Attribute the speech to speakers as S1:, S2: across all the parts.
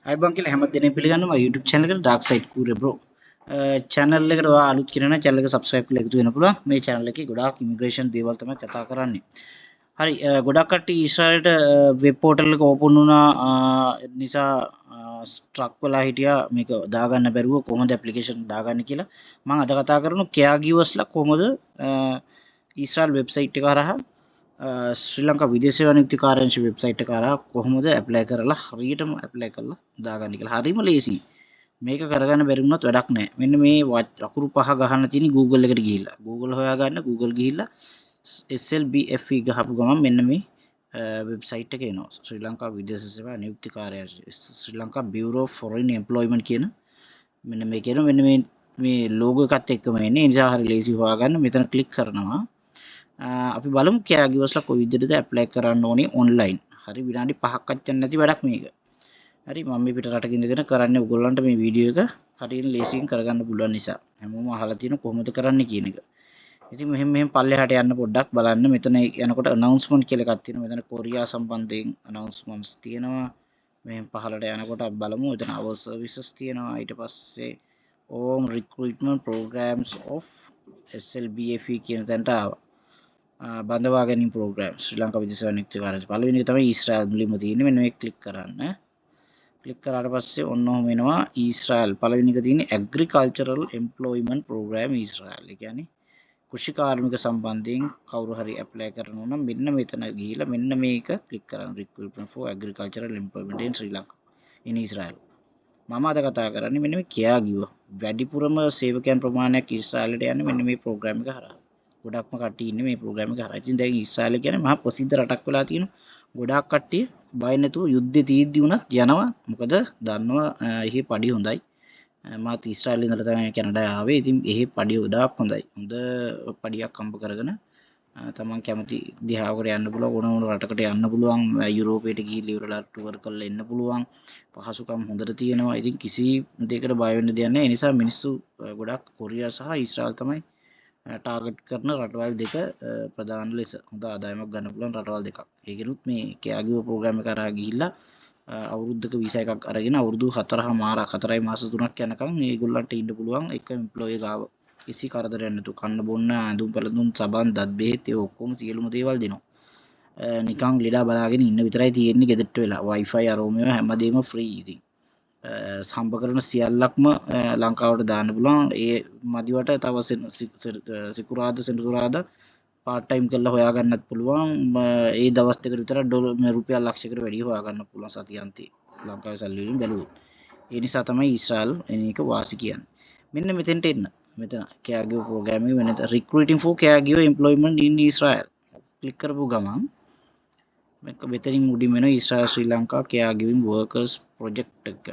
S1: Hi bang කියලා හැමත් දෙනෙක් පිළිගන්නවා YouTube channel එකට Dark Side Courier bro. channel එකට ඔයා අලුත් කෙනා නම් channel එක subscribe කරලා එකතු වෙන්න පුළුවන්. මේ channel එකේ ගොඩාක් immigration දේවල් තමයි කතා කරන්නේ. හරි ගොඩක් කට්ටිය ඊශ්‍රායලට වෙබ් පෝර්ටල් එක ඕපන් වුණා නිසා ස්ට්‍රක් වෙලා හිටියා මේක දාගන්න බැරුව කොහොමද ඇප්ලිකේෂන් දාගන්න කියලා. මම අද කතා කරනවා caregivers-ලා කොහොමද ඊශ්‍රායල් වෙබ්සයිට් එක හරහා ශ්‍රී ලංකා විදේශ සේවා නියුක්ති කාර්යාංශ වෙබ්සයිට් එක කරා කොහොමද ඇප්ලයි කරලා හරියටම ඇප්ලයි කරලා දාගන්න කියලා. හරිම ලේසි. මේක කරගන්න බැරි වුණොත් වැඩක් නැහැ. මෙන්න මේ අකුරු පහ ගහන්න තියෙන Google එකට ගිහිල්ලා. Google හොයාගන්න Google ගිහිල්ලා SLBFE ගහපු ගමන් මෙන්න මේ වෙබ්සයිට් එක එනවා. ශ්‍රී ලංකා විදේශ සේවා නියුක්ති කාර්යාංශ ශ්‍රී Lanka Bureau of Foreign Employment කියන මෙන්න මේක එනවා. මෙන්න මේ ලෝගෝ එකත් එක්කම එන්නේ. ඒ නිසා හරි ලේසි හොයාගන්න. මෙතන ක්ලික් කරනවා. අපි බලමු caregivers-ලා කොයි විදිහටද ඇප්ලයි කරන්න ඕනේ ඔන්ලයින්. හරි විනාඩි 5ක් අච්චන් නැති වැඩක් මේක. හරි මම මේ පිට රටක ඉඳගෙන කරන්නේ ඔයගොල්ලන්ට මේ වීඩියෝ එක හරියට ලේසියෙන් කරගන්න පුළුවන් නිසා. හැමෝම අහලා තියෙන කොහොමද කරන්නේ කියන එක. ඉතින් මෙහෙම පල්ලෙහාට යන්න පොඩ්ඩක් බලන්න. මෙතන යනකොට announcement කියලා එකක් තියෙනවා. මෙතන කොරියා සම්බන්ධයෙන් announcements තියෙනවා. මෙහෙම පහළට යනකොට අපි බලමු. එතන our services තියෙනවා. ඊට පස්සේ home recruitment programs of SLBFE කියන තැනට ආවා. බඳවා ගැනීම ප්‍රෝග්‍රෑම් ශ්‍රී ලංකා විදේශ සේවා නියුක්ති කාර්යාංශ පළවෙනි එක තමයි ඊශ්‍රායල් මුලින්ම තියෙන්නේ. මෙන්න මේක ක්ලික් කරන්න. ක්ලික් කරාට පස්සේ ඔන්න ඔහම එනවා ඊශ්‍රායල් පළවෙනි එක තියෙන්නේ ඇග්‍රිකල්චරල් එම්ප්ලොයිමන්ට් ප්‍රෝග්‍රෑම් ඊශ්‍රායල්. ඒ කියන්නේ කෘෂි කාර්මික සම්බන්ධයෙන් කවුරු හරි ඇප්ලයි කරනවා නම් මෙන්න මෙතන ගිහිල්ලා මෙන්න මේක ක්ලික් කරන්න. recruitment for agricultural employment in Sri Lanka in Israel. මම අද කතා කරන්නේ මෙන්න මේ caregiver. වැඩිපුරම සේවකයන් ප්‍රමාණයක් ඊශ්‍රායලට යන්නේ මෙන්න මේ ප්‍රෝග්‍රෑම් එක හරහා. ගොඩක්ම කට්ටිය ඉන්නේ මේ ප්‍රෝග්‍රෑම් එක හරහා. ඉතින් දැන් ඊශ්‍රායල කියන්නේ මහා ප්‍රසිද්ධ රටක් වෙලා තියෙනවා. ගොඩාක් කට්ටිය බය නැතුව යුද්ධෙ තීද්දි වුණත් යනවා. මොකද දන්නවා එහි පඩි හොඳයි. මාත් ඊශ්‍රායලේ ඉඳලා තමයි කැනඩාවේ ආවේ. ඉතින් එහි පඩි ගොඩාක් හොඳයි. හොඳ පඩියක් හම්බ කරගෙන තමන් කැමති දිහාවකට යන්න පුළුවන් ඕන රටකට යන්න පුළුවන් යුරෝපයට ගිහිල්ලා ඉවරලා ටුවර් කරලා එන්න පුළුවන් පහසුකම් හොඳට තියෙනවා. ඉතින් කිසි දෙයකට බය වෙන්න දෙයක් නැහැ. ඒ නිසා මිනිස්සු ගොඩක් කොරියා සහ ඊශ්‍රායල් තමයි ටාගට් කරන රටවල් දෙක ප්‍රධාන ලෙස හොඳ ආදායමක් ගන්න පුළුවන් රටවල් දෙකක්. ඒකෙනුත් මේ caregiver program එක කරා ගිහිල්ලා අවුරුද්දක වීසා එකක් අරගෙන අවුරුදු 4 මාස 3ක් යනකම් මේගොල්ලන්ට ඉන්න පුළුවන් එක එම්ප්ලොයි ගාව. කිසි කරදරයක් නැතුව කන්න බොන්න ඇඳුම් පැළඳුම් සබන් දත් බෙහෙත් ඒ ඔක්කොම සියලුම දේවල් දෙනවා. නිකන් ලෙඩා බලාගෙන ඉන්න විතරයි තියෙන්නේ ගෙදරට වෙලා. wifi අරෝම හැමදේම ෆ්‍රී ඉතින්. සම්බ කරන සියල්ලක්ම ලංකාවට දාන්න පුළුවන්. ඒ මදිවට තව සිකුරාදා සෙනසුරාදා පාර්ට් ටයිම් කරලා හොයාගන්නත් පුළුවන්. ඒ දවස් දෙකට විතර රුපියල් ලක්ෂයකට වැඩි හොයාගන්න පුළුවන් සතියන්තේ ලංකාවේ සල්ලි වලින් බැලුවොත්. ඒ නිසා තමයි ඊශ්‍රායල් එන එක වාසි කියන්නේ. මෙන්න මෙතෙන්ට එන්න. මෙතන caregiver program එක වෙන recruiting for caregiver employment in Israel click කරපු ගමන් මේක මෙතනින් උඩින් වෙන Israel Sri Lanka caregiving workers project එක.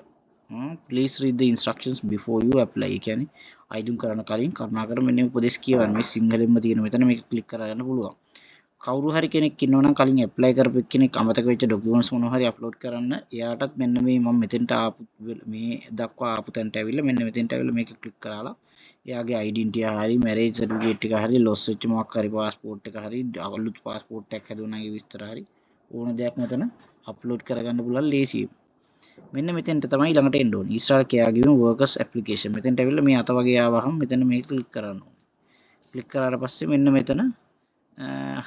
S1: please read the instructions before you apply. ඒ කියන්නේ අයිදුම් කරන්න කලින් කරුණාකර මෙන්න උපදෙස් කියවන්න. මේ සිංහලෙන්ම තියෙන මෙතන මේක ක්ලික් කරගන්න පුළුවන්. කවුරු හරි කෙනෙක් ඉන්නවා නම් කලින් ඇප්ලයි කරපු කෙනෙක් අමතක වෙච්ච ඩොකියුමන්ට්ස් මොනවා හරි අප්ලෝඩ් කරන්න. එයාටත් මෙන්න මේ මම මෙතෙන්ට ආපු මේ දක්වා ආපු තැනට ඇවිල්ලා මෙන්න මෙතෙන්ට ඇවිල්ලා මේක ක්ලික් කරලා එයාගේ ඩෙන්ටිටි හරි මැරේජ් සර්ටිෆිකේට් එක හරි ලොස් වෙච්ච මොකක් හරි පාස්පෝර්ට් එක හරි අලුත් පාස්පෝර්ට් එකක් හදුවා නම් ඒ විස්තර හරි ඕන දෙයක් මෙතන අප්ලෝඩ් කරගන්න පුළුවන් ලේසියෙන්. මෙන්න මෙතෙන්ට තමයි ළඟට එන්න ඕනේ. Israel caregiving workers application. මෙතෙන්ට ඇවිල්ලා මේ අත වගේ ආවහම මෙතන මේක ක්ලික් කරන්න ඕනේ. ක්ලික් කරාට පස්සේ මෙන්න මෙතන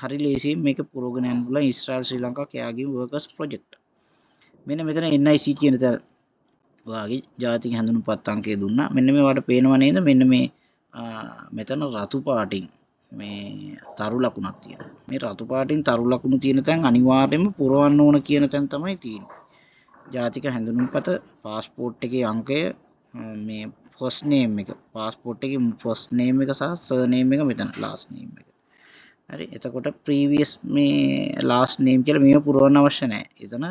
S1: හරි ලේසියෙන් මේක පුරවගෙන යන්න පුළුවන් Israel Sri Lanka caregiving workers project. මෙන්න මෙතන NIC කියන තැන ඔයාගේ ජාතික හැඳුනුම්පත් අංකය දුන්නා. මෙන්න මේ වට පේනව නේද? මෙන්න මේ මෙතන රතු පාටින් මේ තරු ලකුණක් තියෙනවා. මේ රතු පාටින් තරු ලකුණු තියෙන තැන් අනිවාර්යයෙන්ම පුරවන්න ඕන කියන තැන් තමයි තියෙන්නේ. ජාතික හැඳුනුම්පත පාස්පෝර්ට් එකේ අංකය මේ ෆස්ට් නේම් එක පාස්පෝර්ට් එකේ ෆස්ට් නේම් එක සහ සර්නේම් එක මෙතන ලාස්ට් නේම් එක. හරි එතකොට ප්‍රීවියස් මේ ලාස්ට් නේම් කියලා මේව පුරවන්න අවශ්‍ය නැහැ. එතන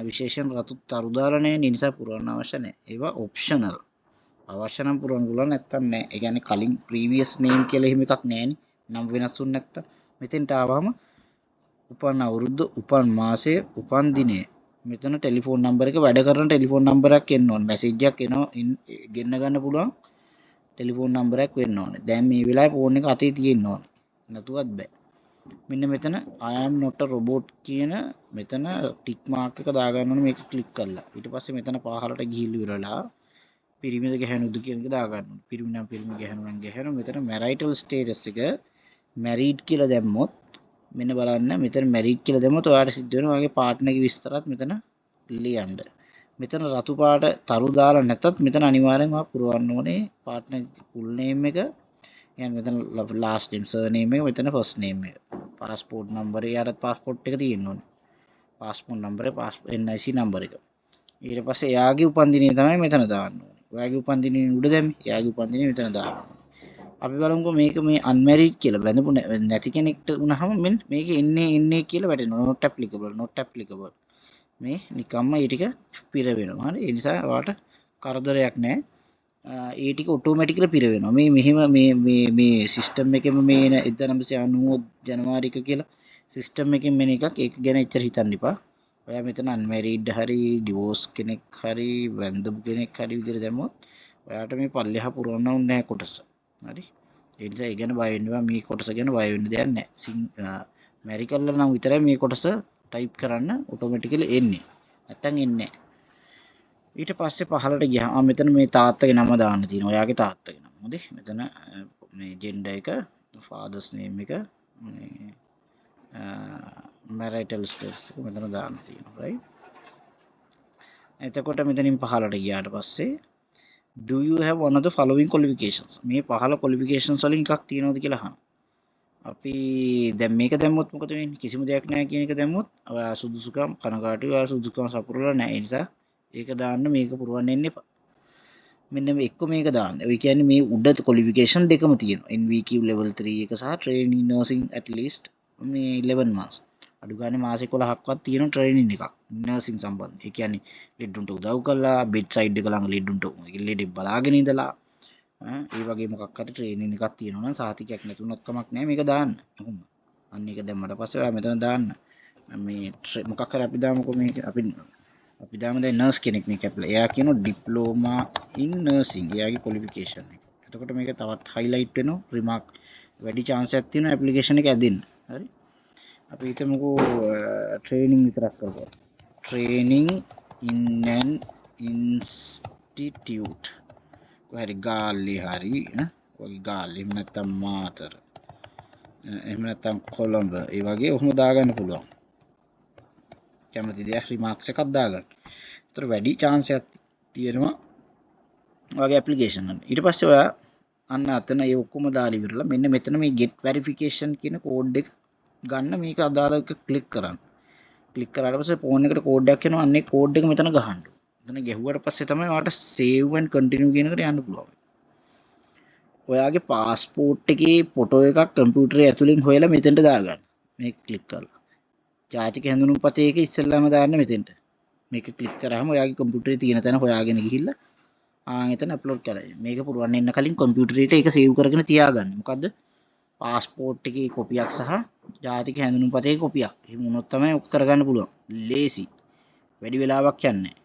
S1: විශේෂයෙන් රතු තරු දාලා නැහැ. ඒ නිසා පුරවන්න අවශ්‍ය නැහැ. ඒවා ඔප්ෂනල්. අවශ්‍ය නම් පුරවන්න පුළුවන් නැත්තම් නැහැ. ඒ කියන්නේ කලින් ප්‍රීවියස් නේම් කියලා එහෙම එකක් නැහැනේ. නම් වෙනස් වුනේ නැත්තම් මෙතෙන්ට ආවම උපන් අවුරුද්ද, උපන් මාසය, උපන් දිනය මෙතන ටෙලිෆෝන් නම්බර එක වැඩ කරන ටෙලිෆෝන් නම්බරයක් එන්න ඕනේ. මැසේජ් එකක් එනවා ගෙන්න ගන්න පුළුවන් ටෙලිෆෝන් නම්බරයක් වෙන්න ඕනේ. දැන් මේ වෙලාවේ ෆෝන් එක අතේ තියෙන්න ඕනේ. නැතුවත් බෑ. මෙන්න මෙතන I am not a robot කියන මෙතන ටික් මාක් එක දාගන්න ඕනේ මේක ක්ලික් කරලා. ඊට පස්සේ මෙතන පහළට ගිහිල්ලා ඉවරලා පිරිමිද ගැහණුද කියන එක දාගන්න ඕනේ. පිරිමි නම් පිරිමි ගැහණු නම් ගැහණු. මෙතන marital status එක married කියලා දැම්මොත් මෙන්න බලන්න මෙතන married කියලා දැම්මොත් ඔයාලට සිද්ධ වෙනවා ඔයාගේ පාර්ට්නර්ගේ විස්තරات මෙතන ලියන්න. මෙතන රතු පාට තරු දාලා නැතත් මෙතන අනිවාර්යෙන්ම පුරවන්න ඕනේ පාර්ට්නර් full name එක. يعني මෙතන last name surname එක මෙතන first name එක. passport number එයාට passport එක තියෙන්න ඕනේ. passport number NIC number එක. ඊට පස්සේ එයාගේ උපන්දිනය තමයි මෙතන දාන්න ඕනේ. ඔයාගේ උපන්දිනය උඩ දැම්මේ. එයාගේ උපන්දිනය මෙතන දාන්න ඕනේ. අපි බලමුකෝ මේක මේ unmarried කියලා බඳපු නැති කෙනෙක්ට වුණාම මෙන්න මේක එන්නේ කියලා වැටෙනවා. not applicable. මේ නිකම්ම ඒ ටික පිර වෙනවා. හරි. ඒ නිසා ඔයාලට කරදරයක් නැහැ. ඒ ටික ඔටෝමැටිකලි පිර වෙනවා. මේ මෙහෙම මේ සිස්ටම් එකෙම මේ 1990 ජනවාරි 1 කියලා සිස්ටම් එකෙන් මෙන්න එකක් ඒක ගැන එච්චර හිතන්න එපා. ඔයා මෙතන අන්මැරීඩ් හරි ඩිවෝස් කෙනෙක් හරි වැන්දපු කෙනෙක් හරි විදිහට දැම්මොත් ඔයාට මේ පල්ලෙහා පුරවන්න ඕනේ නැහැ කොටස. හරි. ඒ නිසා ඒ ගැන බය වෙන්න එපා. මේ කොටස ගැන බය වෙන්න දෙයක් නැහැ. මැරි කල්ලා නම් විතරයි මේ කොටස ටයිප් කරන්න ඔටෝමැටිකලි එන්නේ. නැත්තම් එන්නේ නැහැ. ඊට පස්සේ පහළට ගියාම මෙතන මේ තාත්තගේ නම දාන්න තියෙනවා. ඔයාගේ තාත්තගේ නම. හරි. මෙතන මේ ජෙන්ඩර් එක, ෆාදර්ස් නේම් එක, මේ marital status එක මෙතන දාන්න තියෙනවා. right. එතකොට මෙතනින් පහළට ගියාට පස්සේ do you have one of the following qualifications? මේ පහළ qualifications වලින් එකක් තියෙනවද කියලා අහනවා. අපි දැන් මේක දැම්මොත් මොකද වෙන්නේ? කිසිම දෙයක් නැහැ කියන එක දැම්මොත් ඔයා සුදුසුකම් කනකාටුයි ඔයා සුදුසුකම් සපුරලා නැහැ. ඒ නිසා ඒක දාන්න මේක පුරවන්න එන්න එපා. මෙන්න මේ එක්ක මේක දාන්න. ඒ කියන්නේ මේ උඩ qualification දෙකම තියෙනවා. NVQ level 3 එක සහ training nursing at least මේ 11 months. අඩු ගානේ මාස 11ක්වත් තියෙන ට්‍රේනින් එකක් නර්සින් සම්බන්ධ. ඒ කියන්නේ ලෙඩුන්ට උදව් කරලා බෙඩ් සයිඩ් එක ළඟ ලෙඩුන්ට ලෙඩේ බලාගෙන ඉඳලා ඒ වගේ මොකක් හරි ට්‍රේනින් එකක් තියෙනවා නම් සාතිකයක් නැතුණත් කමක් නැහැ මේක දාන්න. කොහොමද? අන්න ඒක දැම්මට පස්සේ ඔයා මෙතන දාන්න. මේ මොකක් හරි අපි දාමුකෝ මේක අපි දාමු දැන් නර්ස් කෙනෙක් මේක ඇප්ලයි. එයා කියනවා ඩිප්ලෝමා ඉන් නර්සින්. එයාගේ ක්වොලිෆිකේෂන් එක. එතකොට මේක තවත් හයිලයිට් වෙනවා. රිමාර්ක් වැඩි chance එකක් තියෙනවා ඇප්ලිකේෂන් එක ඇදෙන්න. හරි. අපි හිතමුකෝ ට්‍රේනින් විතරක් කරපුවා. Training in an institute. කොහරි ගාල්ලේ හරි ඔය ගාල්ලේ එහෙම නැත්නම් මාතර එහෙම නැත්නම් කොළඹ ඒ වගේ ඔහොම දාගන්න පුළුවන්. කැමති දෙයක් රිමාර්ක්ස් එකක් දාගන්න. ඒතර වැඩි chance එකක් තියෙනවා ඔයගේ ඇප්ලිකේෂන් එක. ඊට පස්සේ ඔයා අන්න අතන ඒ ඔක්කොම දාලා ඉවරලා මෙන්න මෙතන මේ get verification කියන කෝඩ් එක ගන්න මේක අදාළ එක ක්ලික් කරන්න. ක්ලික් කරාට පස්සේ ෆෝන් එකට කෝඩ් එකක් එනවා. අන්නේ කෝඩ් එක මෙතන ගහන්න. මෙතන ගැහුවට පස්සේ තමයි ඔයාලට save and continue කියන එකට යන්න පුළුවන්. ඔයාගේ પાස්පෝර්ට් එකේ ෆොටෝ එකක් කම්පියුටරේ ඇතුලෙන් හොයලා මෙතෙන්ට දාගන්න. මේක ක්ලික් කරලා. ජාතික හැඳුනුම්පතේ එක ඉස්සෙල්ලාම දාන්න මෙතෙන්ට. මේක ක්ලික් කරාම ඔයාගේ කම්පියුටරේ තියෙන තැන හොයාගෙන ගිහිල්ලා එතන අප්ලෝඩ් කරලා. මේක පුරවන්න එන්න කලින් කම්පියුටරේට ඒක සේව් කරගෙන තියාගන්න. මොකද්ද? පාස්පෝර්ට් එකේ කොපියක් සහ ජාතික හැඳුනුම්පතේ කොපියක්. එහෙම වුණොත් තමයි ඔක කරගන්න පුළුවන්. ලේසි. වැඩි වෙලාවක් යන්නේ නැහැ.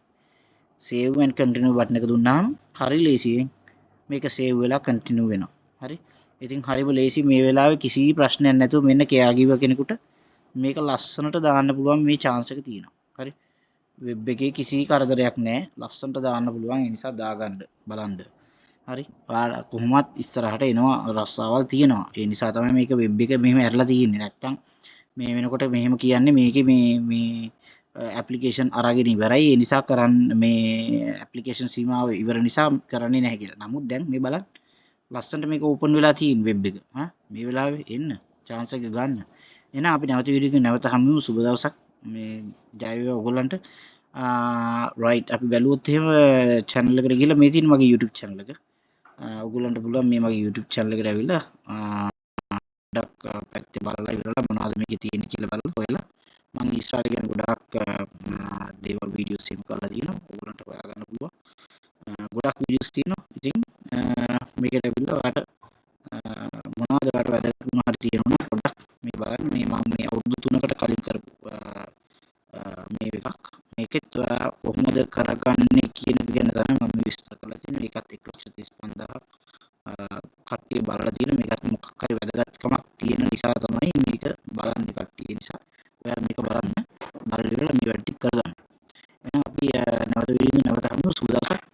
S1: save and continue බටන් එක දුන්නාම හරි ලේසියෙන් මේක save වෙලා continue වෙනවා. හරි. ඉතින් හරිම ලේසි මේ වෙලාවේ කිසි ප්‍රශ්නයක් නැතුව මෙන්න caregiver කෙනෙකුට මේක ලස්සනට දාන්න පුළුවන් මේ chance එක තියෙනවා. හරි. වෙබ් එකේ කිසි කරදරයක් නැහැ. ලස්සනට දාන්න පුළුවන්. ඒ නිසා දාගන්න බලන්න. හරි. ඔයාලා කොහොමත් ඉස්සරහට එනවා රස්සාවල් තියෙනවා. ඒ නිසා තමයි මේක වෙබ් එක මෙහෙම ඇරලා තියෙන්නේ. නැත්තම් මේ වෙනකොට මෙහෙම කියන්නේ මේකේ මේ ඇප්ලිකේෂන් අරගෙන ඉවරයි. ඒ නිසා කරන්න මේ ඇප්ලිකේෂන් සීමාව ඉවර නිසා කරන්නේ නැහැ කියලා. නමුත් දැන් මේ බලන්න ලස්සනට මේක ඕපන් වෙලා තියෙන වෙබ් එක. මේ වෙලාවේ එන්න chance එක ගන්න. එහෙනම් අපි නැවත වීඩියෝ එක නැවත හමු. සුබ දවසක්. මේ ජය වේවා ඔයගොල්ලන්ට. right අපි බැලුවොත් එහෙම channel එකට ගිහලා මේ තියෙන මගේ YouTube channel එක. ඔයගොල්ලන්ට පුළුවන් මේ මගේ YouTube channel එකට ඇවිල්ලා ගොඩක් පැත්තේ බලලා ඉවරලා මොනවද මේකේ තියෙන්නේ කියලා බලලා හොයලා මම ඉස්සරහට ගැන ගොඩාක් දේවල් වීඩියෝස් එහෙම කරලා තියෙනවා. ඔයගොල්ලන්ට හොයාගන්න පුළුවන්. ගොඩක් වීඩියෝස් තියෙනවා. ඉතින් මේකට ඇවිල්ලා ඔයාලට මොනවද ඔයාලට වැදගත් වුණා හරි තියෙනවා නම් පොඩ්ඩක් මේ බලන්න. මේ මම මේ අවුරුදු 3කට කලින් කරපු මේ එකක්. මේකෙත් කොහොමද කරගන්නේ කියන එක ගැන තමයි මම විස්තර කරලා තියෙන්නේ. ඒකත් 1,35,000 කට්ටිය බලලා තියෙන මේකත් මොකක් හරි වැදගත්කමක් තියෙන නිසා තමයි මේක බලලා ඉවරලා මේ වැඩ ටික කරගන්න. එහෙනම් අපි නැවත වීඩියෝ නැවත හමු සුබ දවසක්.